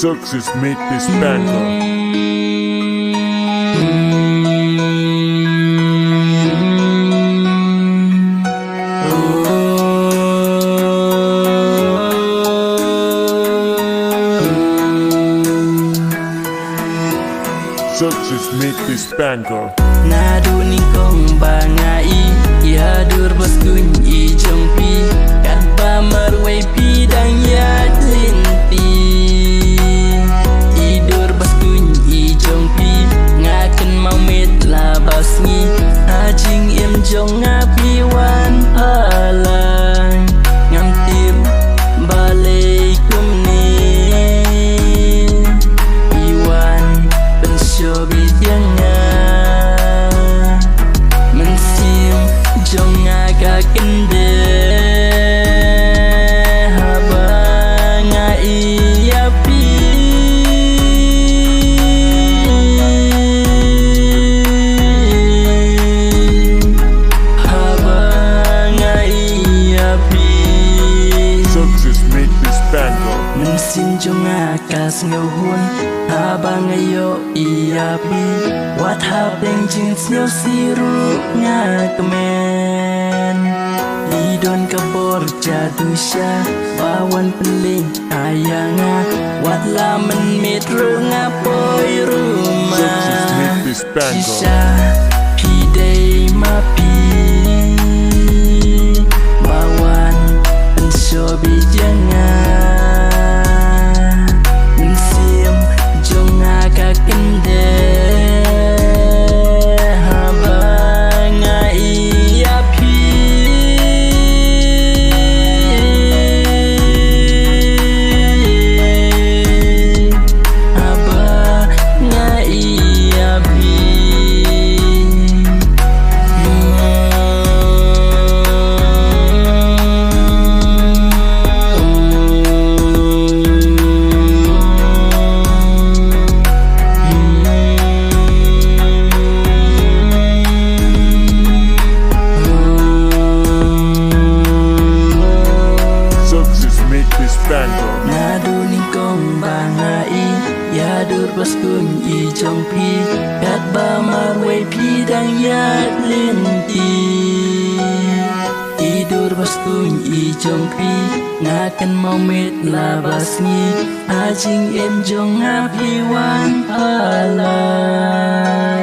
Success made this banger. Success made this banger. Nadu ningkong bangai yadur baskun I jongpi kat ba marwai pidang yat linti idur baskun I jongpi ngaken mau met labasngi ajing em jong ngapi wan alang ngamtim balai kumni iwan pensyobi jangan kende habanga iapi habanga iapi Success made this banger. mensin jonga kas ngehun habanga yo iapi wat habeng jins yo siru ngakemen Lidon kabor jatuh syah Bawan peling ayanga Wat lamen metro ngapoi rumah Success made this banger. Sisa pidai mapi Bawan pensobi jangan Mensim jonga kakende Nadu ningkong bangai yadur baskun I jongpi kat ba marwai pidang yat linti tidur baskun I jongpi ngakan mau met labasngi ajing em jong api wan alam